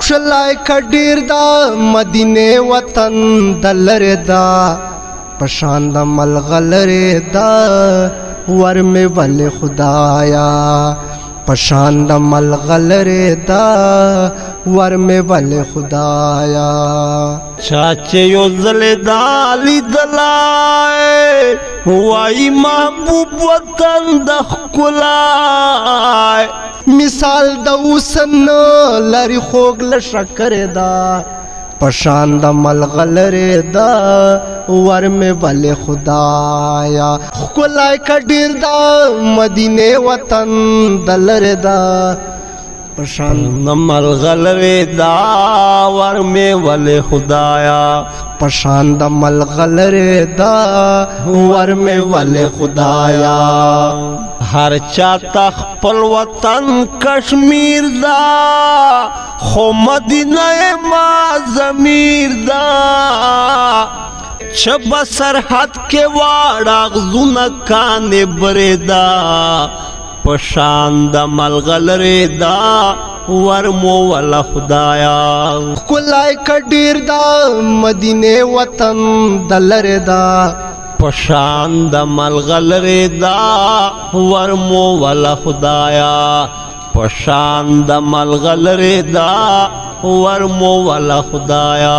خلای کډیر دا مدینه وطن دلره دا پشان د ملغلره دا ور می ول خدایا پشان د ملغلره دا ور می ول خدایا چاچه یو زل دالی دلائے وائی محبوب وطن دخکلائے مثال د اوسن لری خوګ لشکر دا پشان د ملغلره دا ور می ول خدایا خلای کډیر دا مدینه وطن دلره دا پشان ملغلره دا ور می ول خدایا پشان د ملغلره دا ور می ول خدایا ہر چاہتا خپل وطن کشمیر دا خو مدینہ ما ضمیر دا چب سرحد کے واڑا غزون کان بردا پشان دا ملغلره دا ورمو والا خدایا کلای کډیر دا مدینه وطن دلره دا پشان دا ملغلره دا ورمو والا خدایا پشان دا ملغلره دا ورمو والا خدایا